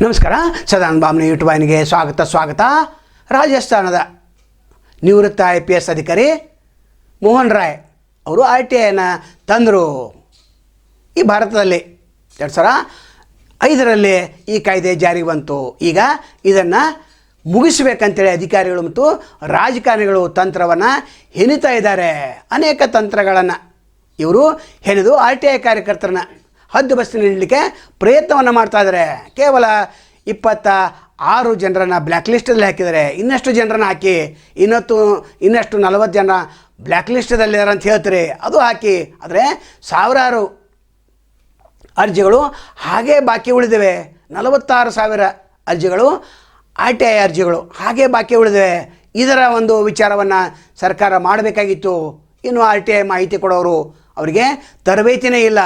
ನಮಸ್ಕಾರ. ಸದಾನಂದ ಬಾಮ್ನಿ ಯೂಟ್ಯೂಬ್ ವಾಹಿನಿಗೆ ಸ್ವಾಗತ. ರಾಜಸ್ಥಾನದ ನಿವೃತ್ತ IPS ಅಧಿಕಾರಿ ಮೋಹನ್ ರಾಯ್ ಅವರು RTIನ ತಂದರು. ಈ ಭಾರತದಲ್ಲಿ 2005ರಲ್ಲಿ ಈ ಕಾಯ್ದೆ ಜಾರಿಗೆ ಬಂತು. ಈಗ ಇದನ್ನು ಮುಗಿಸಬೇಕಂತೇಳಿ ಅಧಿಕಾರಿಗಳು ಮತ್ತು ರಾಜಕಾರಣಿಗಳು ತಂತ್ರವನ್ನು ಹೆಣಿತಾ ಇದ್ದಾರೆ. ಅನೇಕ ತಂತ್ರಗಳನ್ನು ಇವರು ಹೆಣೆದು RTI ಕಾರ್ಯಕರ್ತರನ್ನ ಹದ್ದು ಬಸ್ತಿನ ಇಡಲಿಕ್ಕೆ ಪ್ರಯತ್ನವನ್ನು ಮಾಡ್ತಾಯಿದ್ದಾರೆ. ಕೇವಲ 26 ಜನರನ್ನು ಬ್ಲ್ಯಾಕ್ ಲಿಸ್ಟಲ್ಲಿ ಹಾಕಿದ್ದಾರೆ. ಇನ್ನಷ್ಟು ಜನರನ್ನು ಹಾಕಿ ಇನ್ನಷ್ಟು 40 ಜನ ಬ್ಲ್ಯಾಕ್ ಲಿಸ್ಟದಲ್ಲಿದ್ದಾರೆ ಅಂತ ಹೇಳ್ತಾರೆ. ಅದು ಹಾಕಿ ಆದರೆ ಸಾವಿರಾರು ಅರ್ಜಿಗಳು ಹಾಗೇ ಬಾಕಿ ಉಳಿದಿವೆ. 46,000 ಅರ್ಜಿಗಳು RTI ಅರ್ಜಿಗಳು ಹಾಗೇ ಬಾಕಿ ಉಳಿದಿವೆ. ಇದರ ಒಂದು ವಿಚಾರವನ್ನು ಸರ್ಕಾರ ಮಾಡಬೇಕಾಗಿತ್ತು. ಇನ್ನು RTI ಮಾಹಿತಿ ಕೊಡೋರು ಅವರಿಗೆ ತರಬೇತಿನೇ ಇಲ್ಲ.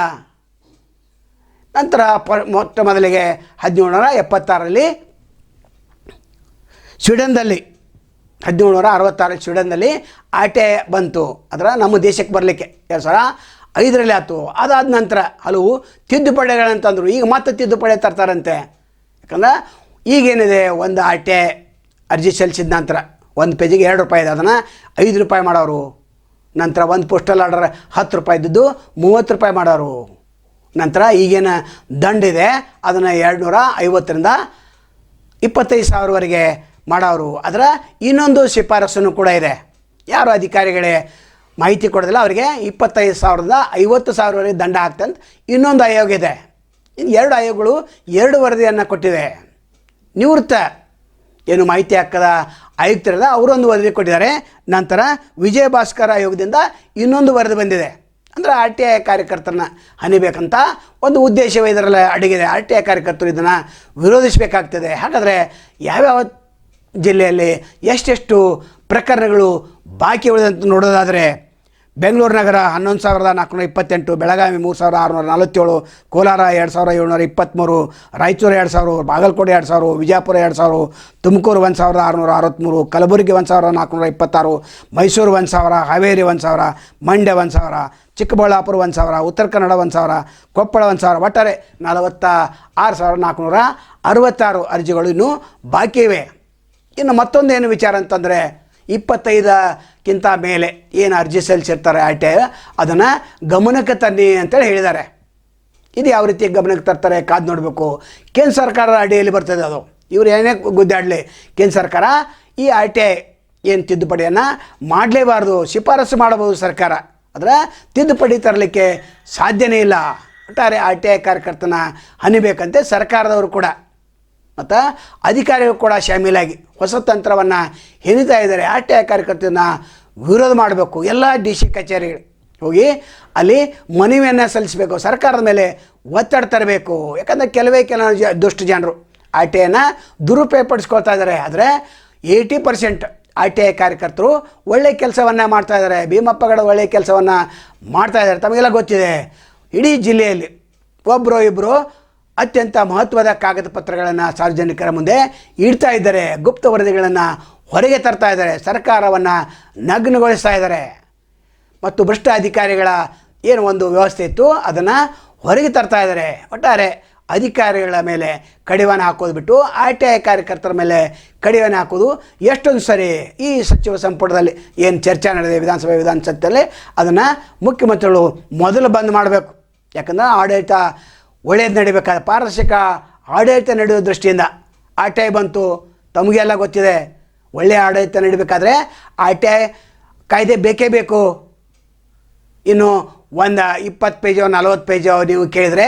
ನಂತರ ಮೊಟ್ಟ ಮೊದಲಿಗೆ 1776ರಲ್ಲಿ ಸ್ವೀಡನ್ದಲ್ಲಿ 1766 ಸ್ವೀಡನ್ದಲ್ಲಿ RTI ಬಂತು. ಅದರ ನಮ್ಮ ದೇಶಕ್ಕೆ ಬರಲಿಕ್ಕೆ 2005ರಲ್ಲಿ ಆಯಿತು. ಅದಾದ ನಂತರ ಹಲವು ತಿದ್ದುಪಡಿಗಳಂತಂದರು. ಈಗ ಮತ್ತೆ ತಿದ್ದುಪಡಿ ತರ್ತಾರಂತೆ. ಯಾಕಂದ್ರೆ ಈಗೇನಿದೆ, ಒಂದು RTI ಅರ್ಜಿ ಸಲ್ಲಿಸಿದ ನಂತರ 1 ಪೇಜಿಗೆ 2 ರೂಪಾಯಿ ಇದೆ, ಅದನ್ನು 5 ರೂಪಾಯಿ ಮಾಡೋರು. ನಂತರ ಒಂದು ಪೋಸ್ಟಲ್ ಆರ್ಡರ್ 10 ರೂಪಾಯಿ ಇದ್ದದ್ದು 30 ರೂಪಾಯಿ ಮಾಡೋರು. ನಂತರ ಈಗೇನು ದಂಡಿದೆ ಅದನ್ನು 250ರಿಂದ 25,000ವರೆಗೆ ಮಾಡೋರು. ಅದರ ಇನ್ನೊಂದು ಶಿಫಾರಸನ್ನು ಕೂಡ ಇದೆ. ಯಾರು ಅಧಿಕಾರಿಗಳೇ ಮಾಹಿತಿ ಕೊಡೋದಿಲ್ಲ ಅವರಿಗೆ 25,000ರಿಂದ 50,000ವರೆಗೆ ದಂಡ ಆಗ್ತಂತ ಇನ್ನೊಂದು ಆಯೋಗ ಇದೆ. ಇನ್ನು 2 ಆಯೋಗಗಳು 2 ವರದಿಯನ್ನು ಕೊಟ್ಟಿವೆ. ನಿವೃತ್ತ ಏನು ಮಾಹಿತಿ ಹಕ್ಕದ ಆಯುಕ್ತರದ ಅವರೊಂದು ವರದಿ ಕೊಟ್ಟಿದ್ದಾರೆ. ನಂತರ ವಿಜಯ ಭಾಸ್ಕರ್ ಆಯೋಗದಿಂದ ಇನ್ನೊಂದು ವರದಿ ಬಂದಿದೆ. ಅಂದರೆ RTI ಕಾರ್ಯಕರ್ತರನ್ನ ಹನಿಬೇಕಂತ ಒಂದು ಉದ್ದೇಶವೇ ಇದರಲ್ಲಿ ಅಡಗಿದೆ. RTI ಕಾರ್ಯಕರ್ತರು ಇದನ್ನು ವಿರೋಧಿಸಬೇಕಾಗ್ತದೆ. ಹಾಗಾದರೆ ಯಾವ್ಯಾವ ಜಿಲ್ಲೆಯಲ್ಲಿ ಎಷ್ಟೆಷ್ಟು ಪ್ರಕರಣಗಳು ಬಾಕಿ ಉಳಿದಂತ ನೋಡೋದಾದರೆ, ಬೆಂಗಳೂರು ನಗರ 11,428, ಬೆಳಗಾವಿ 3,647, ಕೋಲಾರ 2,723, ರಾಯಚೂರು 2,000, ಬಾಗಲಕೋಟೆ 2,000, ವಿಜಯಪುರ 2,000, ತುಮಕೂರು 1,663, ಕಲಬುರಗಿ 1,426, ಮೈಸೂರು 1,000, ಹಾವೇರಿ 1,000, ಮಂಡ್ಯ 1,000, ಚಿಕ್ಕಬಳ್ಳಾಪುರ 1,000, ಉತ್ತರ ಕನ್ನಡ 1,000, ಕೊಪ್ಪಳ 1,000, ಒಟ್ಟಾರೆ 46,466 ಅರ್ಜಿಗಳು ಇನ್ನೂ ಬಾಕಿ ಇವೆ. ಇನ್ನು ಮತ್ತೊಂದೇನು ವಿಚಾರ ಅಂತಂದರೆ, 25ಕ್ಕಿಂತ ಮೇಲೆ ಏನು ಅರ್ಜಿ ಸಲ್ಲಿಸಿರ್ತಾರೆ RTI ಅದನ್ನು ಗಮನಕ್ಕೆ ತನ್ನಿ ಅಂತೇಳಿ ಹೇಳಿದ್ದಾರೆ. ಇದು ಯಾವ ರೀತಿ ಗಮನಕ್ಕೆ ತರ್ತಾರೆ ಕಾದು ನೋಡಬೇಕು. ಕೇಂದ್ರ ಸರ್ಕಾರದ ಅಡಿಯಲ್ಲಿ ಬರ್ತದೆ ಅದು. ಇವರು ಏನೇ ಗುದ್ದಾಡಲಿ, ಕೇಂದ್ರ ಸರ್ಕಾರ ಈ RTI ಏನು ತಿದ್ದುಪಡಿಯನ್ನು ಮಾಡಲೇಬಾರ್ದು. ಶಿಫಾರಸು ಮಾಡಬಹುದು ಸರ್ಕಾರ, ಆದರೆ ತಿದ್ದುಪಡಿ ತರಲಿಕ್ಕೆ ಸಾಧ್ಯನೇ ಇಲ್ಲ. ಒಟ್ಟಾರೆ RTI ಕಾರ್ಯಕರ್ತನ ಹನಿಬೇಕಂತೆ ಸರ್ಕಾರದವರು ಕೂಡ ಮತ್ತು ಅಧಿಕಾರಿಗಳು ಕೂಡ ಶಾಮೀಲಾಗಿ ಹೊಸ ತಂತ್ರವನ್ನು ಹೆಣಿತಾ ಇದ್ದಾರೆ. RTI ಕಾರ್ಯಕರ್ತರನ್ನ ವಿರೋಧ ಮಾಡಬೇಕು. ಎಲ್ಲ DC ಕಚೇರಿಗಳು ಹೋಗಿ ಅಲ್ಲಿ ಮನವಿಯನ್ನು ಸಲ್ಲಿಸಬೇಕು. ಸರ್ಕಾರದ ಮೇಲೆ ಒತ್ತಡ ತರಬೇಕು. ಯಾಕಂದರೆ ಕೆಲವು ದುಷ್ಟ ಜನರು RTIನ ದುರುಪಯೋಗಪಡಿಸ್ಕೊಳ್ತಾ ಇದ್ದಾರೆ. ಆದರೆ 80% RTI ಕಾರ್ಯಕರ್ತರು ಒಳ್ಳೆಯ ಕೆಲಸವನ್ನು ಮಾಡ್ತಾಯಿದ್ದಾರೆ. ಭೀಮಪ್ಪಗಡ ಒಳ್ಳೆಯ ಕೆಲಸವನ್ನು ಮಾಡ್ತಾಯಿದ್ದಾರೆ. ತಮಗೆಲ್ಲ ಗೊತ್ತಿದೆ, ಇಡೀ ಜಿಲ್ಲೆಯಲ್ಲಿ ಒಬ್ಬರು ಇಬ್ಬರು ಅತ್ಯಂತ ಮಹತ್ವದ ಕಾಗದ ಪತ್ರಗಳನ್ನು ಸಾರ್ವಜನಿಕರ ಮುಂದೆ ಇಡ್ತಾ ಇದ್ದಾರೆ. ಗುಪ್ತ ವರದಿಗಳನ್ನು ಹೊರಗೆ ತರ್ತಾ ಇದ್ದಾರೆ. ಸರ್ಕಾರವನ್ನು ನಗ್ನಗೊಳಿಸ್ತಾ ಇದ್ದಾರೆ. ಮತ್ತು ಭ್ರಷ್ಟ ಅಧಿಕಾರಿಗಳ ಏನು ಒಂದು ವ್ಯವಸ್ಥೆ ಇತ್ತು ಅದನ್ನು ಹೊರಗೆ ತರ್ತಾ ಇದ್ದಾರೆ. ಒಟ್ಟಾರೆ ಅಧಿಕಾರಿಗಳ ಮೇಲೆ ಕಡಿವಾಣ ಹಾಕೋದು ಬಿಟ್ಟು RTI ಕಾರ್ಯಕರ್ತರ ಮೇಲೆ ಕಡಿವಾಣ ಹಾಕೋದು ಎಷ್ಟೊಂದು ಸರಿ. ಈ ಸಚಿವ ಸಂಪುಟದಲ್ಲಿ ಏನು ಚರ್ಚೆ ನಡೆದಿದೆ ವಿಧಾನಸಭೆಯಲ್ಲಿ ಅದನ್ನು ಮುಖ್ಯಮಂತ್ರಿಗಳು ಮೊದಲು ಬಂದ್ ಮಾಡಬೇಕು. ಯಾಕಂದರೆ ಆಡಳಿತ ಒಳ್ಳೆಯದು ನಡಿಬೇಕಾದ ಪಾರದರ್ಶಕ ಆಡಳಿತ ನಡೆಯುವ ದೃಷ್ಟಿಯಿಂದ RTI ಬಂತು. ತಮಗೆಲ್ಲ ಗೊತ್ತಿದೆ, ಒಳ್ಳೆಯ ಆಡಳಿತ ನಡಿಬೇಕಾದ್ರೆ RTI ಕಾಯ್ದೆ ಬೇಕೇ ಬೇಕು. ಇನ್ನು ಒಂದು 20 ಪೇಜೋ 40 ಪೇಜೋ ನೀವು ಕೇಳಿದರೆ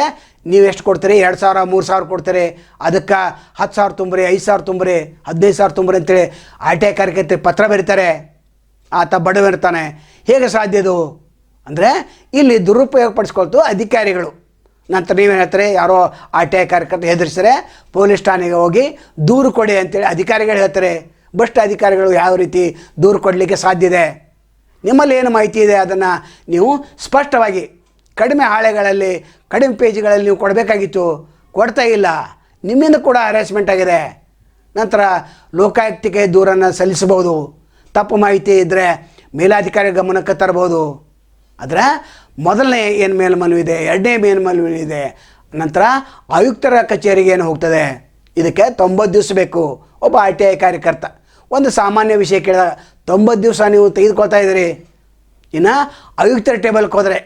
ನೀವು ಎಷ್ಟು ಕೊಡ್ತೀರಿ? 2,000 3,000 ಕೊಡ್ತೀರಿ. ಅದಕ್ಕೆ 10,000 ತುಂಬ್ರಿ, 5,000 ತುಂಬ್ರಿ, 15,000 ತುಂಬ್ರಿ ಅಂತೇಳಿ RTI ಕಾರ್ಯಕರ್ತರಿಗೆ ಪತ್ರ ಬರೀತಾರೆ. ಆತ ಬಡವಿರ್ತಾನೆ. ಹೇಗೆ ಸಾಧ್ಯ ಇದು? ಅಂದರೆ ಇಲ್ಲಿ ದುರುಪಯೋಗ ಪಡಿಸ್ಕೊಳ್ತು ಅಧಿಕಾರಿಗಳು. ನಂತರ ನೀವೇನು ಹೇಳ್ತಾರೆ, ಯಾರೋ RTI ಕಾರ್ಯಕರ್ತ ಹೆದರಿಸಿದ್ರೆ ಪೊಲೀಸ್ ಠಾಣೆಗೆ ಹೋಗಿ ದೂರು ಕೊಡಿ ಅಂತೇಳಿ ಅಧಿಕಾರಿಗಳು ಹೇಳ್ತಾರೆ. ಭ್ರಷ್ಟ ಅಧಿಕಾರಿಗಳು ಯಾವ ರೀತಿ ದೂರು ಕೊಡಲಿಕ್ಕೆ ಸಾಧ್ಯ ಇದೆ? ನಿಮ್ಮಲ್ಲಿ ಏನು ಮಾಹಿತಿ ಇದೆ ಅದನ್ನು ನೀವು ಸ್ಪಷ್ಟವಾಗಿ ಕಡಿಮೆ ಹಾಳೆಗಳಲ್ಲಿ ಕಡಿಮೆ ಪೇಜ್ಗಳಲ್ಲಿ ನೀವು ಕೊಡಬೇಕಾಗಿತ್ತು. ಕೊಡ್ತಾ ಇಲ್ಲ. ನಿಮ್ಮಿಂದ ಕೂಡ ಹರಾಸ್ಮೆಂಟ್ ಆಗಿದೆ. ನಂತರ ಲೋಕಾಯುಕ್ತಕ್ಕೆ ದೂರನ್ನು ಸಲ್ಲಿಸಬಹುದು. ತಪ್ಪು ಮಾಹಿತಿ ಇದ್ದರೆ ಮೇಲಾಧಿಕಾರಿ ಗಮನಕ್ಕೆ ತರಬಹುದು. ಆದರೆ ಮೊದಲನೇ ಏನು ಮೇಲ್ಮನವಿ ಇದೆ, ಎರಡನೇ ಮೇಲ್ಮನವಿ ಇದೆ, ನಂತರ ಆಯುಕ್ತರ ಕಚೇರಿಗೆ ಏನು ಹೋಗ್ತದೆ, ಇದಕ್ಕೆ 90 ದಿವಸ ಬೇಕು ಒಬ್ಬ ಆರ್ ಟಿ ಐ ಕಾರ್ಯಕರ್ತ. ಒಂದು ಸಾಮಾನ್ಯ ವಿಷಯ ಕೇಳಿದಾಗ 90 ದಿವಸ ನೀವು ತೆಗೆದುಕೊಳ್ತಾ ಇದ್ದೀರಿ. ಇನ್ನು ಆಯುಕ್ತರ ಟೇಬಲ್ಗೆ ಹೋದರೆ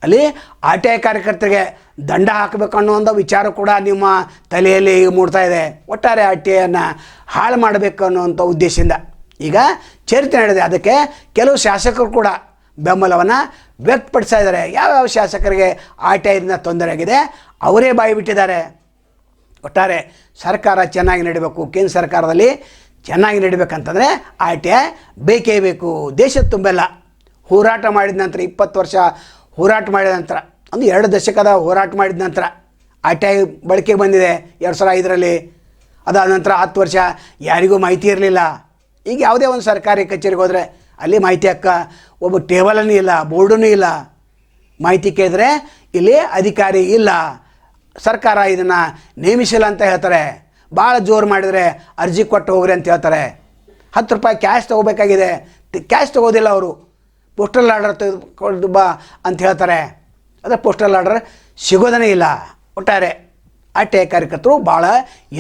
ಅಲ್ಲಿ ಆರ್ ಟಿ ಐ ಕಾರ್ಯಕರ್ತರಿಗೆ ದಂಡ ಹಾಕಬೇಕು ಅನ್ನೋ ಒಂದು ವಿಚಾರ ಕೂಡ ನಿಮ್ಮ ತಲೆಯಲ್ಲಿ ಈಗ ಮೂಡ್ತಾ ಇದೆ. ಒಟ್ಟಾರೆ ಆರ್ ಟಿ ಐಯನ್ನು ಹಾಳು ಮಾಡಬೇಕು ಅನ್ನೋವಂಥ ಉದ್ದೇಶದಿಂದ ಈಗ ಚರ್ಚೆ ನಡೆದಿದೆ. ಅದಕ್ಕೆ ಕೆಲವು ಶಾಸಕರು ಕೂಡ ಬೆಂಬಲವನ್ನು ವ್ಯಕ್ತಪಡಿಸ್ತಾ ಇದ್ದಾರೆ. ಯಾವ್ಯಾವ ಶಾಸಕರಿಗೆ ಆರ್ ಟಿ ಐದಿಂದ ತೊಂದರೆ ಆಗಿದೆ ಅವರೇ ಬಾಯಿ ಬಿಟ್ಟಿದ್ದಾರೆ. ಒಟ್ಟಾರೆ ಸರ್ಕಾರ ಚೆನ್ನಾಗಿ ನಡಿಬೇಕು, ಕೇಂದ್ರ ಸರ್ಕಾರದಲ್ಲಿ ಚೆನ್ನಾಗಿ ನಡಿಬೇಕಂತಂದರೆ ಆರ್ ಟಿ ಐ ಬೇಕೇ ಬೇಕು. ದೇಶದ ತುಂಬೆಲ್ಲ ಹೋರಾಟ ಮಾಡಿದ ನಂತರ 20 ವರ್ಷ ಹೋರಾಟ ಮಾಡಿದ ನಂತರ ಒಂದು 2 ದಶಕದ ಹೋರಾಟ ಮಾಡಿದ ನಂತರ ಆರ್ ಟಿ ಐ ಬಳಕೆಗೆ ಬಂದಿದೆ 2005ರಲ್ಲಿ. ಅದಾದ ನಂತರ 10 ವರ್ಷ ಯಾರಿಗೂ ಮಾಹಿತಿ ಇರಲಿಲ್ಲ. ಈಗ ಯಾವುದೇ ಒಂದು ಸರ್ಕಾರಿ ಕಚೇರಿಗೆ ಹೋದರೆ ಅಲ್ಲಿ ಮಾಹಿತಿ ಹಕ್ಕ ಒಬ್ಬ ಟೇಬಲೂ ಇಲ್ಲ, ಬೋರ್ಡೂ ಇಲ್ಲ. ಮಾಹಿತಿ ಕೇಳಿದ್ರೆ ಇಲ್ಲಿ ಅಧಿಕಾರಿ ಇಲ್ಲ, ಸರ್ಕಾರ ಇದನ್ನು ನೇಮಿಸಿಲ್ಲ ಅಂತ ಹೇಳ್ತಾರೆ. ಭಾಳ ಜೋರು ಮಾಡಿದರೆ ಅರ್ಜಿ ಕೊಟ್ಟು ಹೋಗ್ರಿ ಅಂತ ಹೇಳ್ತಾರೆ. 10 ರೂಪಾಯಿ ಕ್ಯಾಶ್ ತೊಗೋಬೇಕಾಗಿದೆ, ಕ್ಯಾಶ್ ತೊಗೋದಿಲ್ಲ ಅವರು. ಪೋಸ್ಟಲ್ ಆರ್ಡರ್ ತೆಗೆದುಕೊಂಡು ಬಾ ಅಂತ ಹೇಳ್ತಾರೆ. ಆದರೆ ಪೋಸ್ಟಲ್ ಆರ್ಡರ್ ಸಿಗೋದೇ ಇಲ್ಲ. ಒಟ್ಟಾರೆ ಆರ್ ಟಿ ಐ ಕಾರ್ಯಕರ್ತರು ಭಾಳ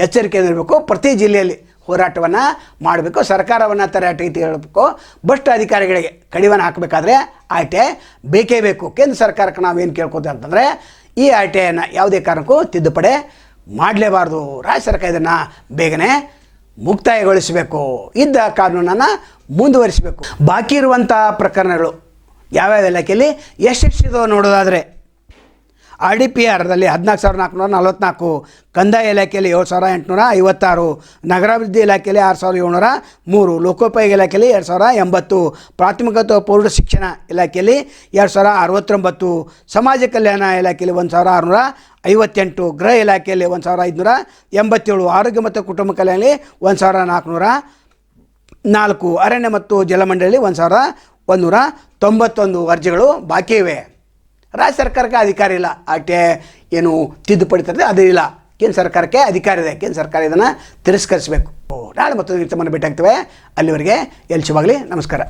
ಎಚ್ಚರಿಕೆಯಿಂದ ಇರಬೇಕು. ಪ್ರತಿ ಜಿಲ್ಲೆಯಲ್ಲಿ ಹೋರಾಟವನ್ನು ಮಾಡಬೇಕು, ಸರ್ಕಾರವನ್ನು ತರಾಟೆಗೆ ತೆಗೆದುಕೊಳ್ಳಬೇಕು. ಭ್ರಷ್ಟ ಅಧಿಕಾರಿಗಳಿಗೆ ಕಡಿವಾಣ ಹಾಕಬೇಕಾದ್ರೆ ಆರ್ ಟಿ ಐ ಬೇಕೇ ಬೇಕು. ಕೇಂದ್ರ ಸರ್ಕಾರಕ್ಕೆ ನಾವೇನು ಕೇಳ್ಕೊತೀವಿ ಅಂತಂದರೆ ಈ ಆರ್ ಟಿ ಐಯನ್ನು ಯಾವುದೇ ಕಾರಣಕ್ಕೂ ತಿದ್ದುಪಡಿ ಮಾಡಲೇಬಾರ್ದು. ರಾಜ್ಯ ಸರ್ಕಾರ ಇದನ್ನು ಬೇಗನೆ ಮುಕ್ತಾಯಗೊಳಿಸಬೇಕು, ಇದ್ದ ಕಾನೂನನ್ನು ಮುಂದುವರಿಸಬೇಕು. ಬಾಕಿ ಇರುವಂಥ ಪ್ರಕರಣಗಳು ಯಾವ್ಯಾವ ಇಲಾಖೆಯಲ್ಲಿ ಎಷ್ಟೆಷ್ಟಿದೋ ನೋಡೋದಾದರೆ ಆರ್ ಡಿ ಪಿ ಆರ್ದಲ್ಲಿ 14,444, ಕಂದಾಯ ಇಲಾಖೆಯಲ್ಲಿ 7,856, ನಗರಾಭಿವೃದ್ಧಿ ಇಲಾಖೆಯಲ್ಲಿ 6,703, ಲೋಕೋಪಯೋಗಿ ಇಲಾಖೆಯಲ್ಲಿ 2,080, ಪ್ರಾಥಮಿಕ ಅಥವಾ ಪ್ರೌಢ ಶಿಕ್ಷಣ ಇಲಾಖೆಯಲ್ಲಿ 2,069, ಸಮಾಜ ಕಲ್ಯಾಣ ಇಲಾಖೆಯಲ್ಲಿ 1,658, ಗೃಹ ಇಲಾಖೆಯಲ್ಲಿ 1,587, ಆರೋಗ್ಯ ಮತ್ತು ಕುಟುಂಬ ಕಲ್ಯಾಣದಲ್ಲಿ 1,404, ಅರಣ್ಯ ಮತ್ತು ಜಲಮಂಡಳಿ 1,191 ಅರ್ಜಿಗಳು ಬಾಕಿ ಇವೆ. ರಾಜ್ಯ ಸರ್ಕಾರಕ್ಕೆ ಅಧಿಕಾರ ಇಲ್ಲ. ಆರ್ ಟಿ ಐ ಏನು ತಿದ್ದುಪಡಿ ತರದೆ ಅದು ಇಲ್ಲ. ಕೇಂದ್ರ ಸರ್ಕಾರಕ್ಕೆ ಅಧಿಕಾರ ಇದೆ. ಕೇಂದ್ರ ಸರ್ಕಾರ ಇದನ್ನು ತಿರಸ್ಕರಿಸಬೇಕು. ನಾಳೆ ಮತ್ತೊಂದು ತಮ್ಮನ್ನು ಭೇಟಿ ಆಗ್ತೇವೆ. ಅಲ್ಲಿವರೆಗೆ ಎಲ್ಲಿ ಶುಭಾಗಲಿ. ನಮಸ್ಕಾರ.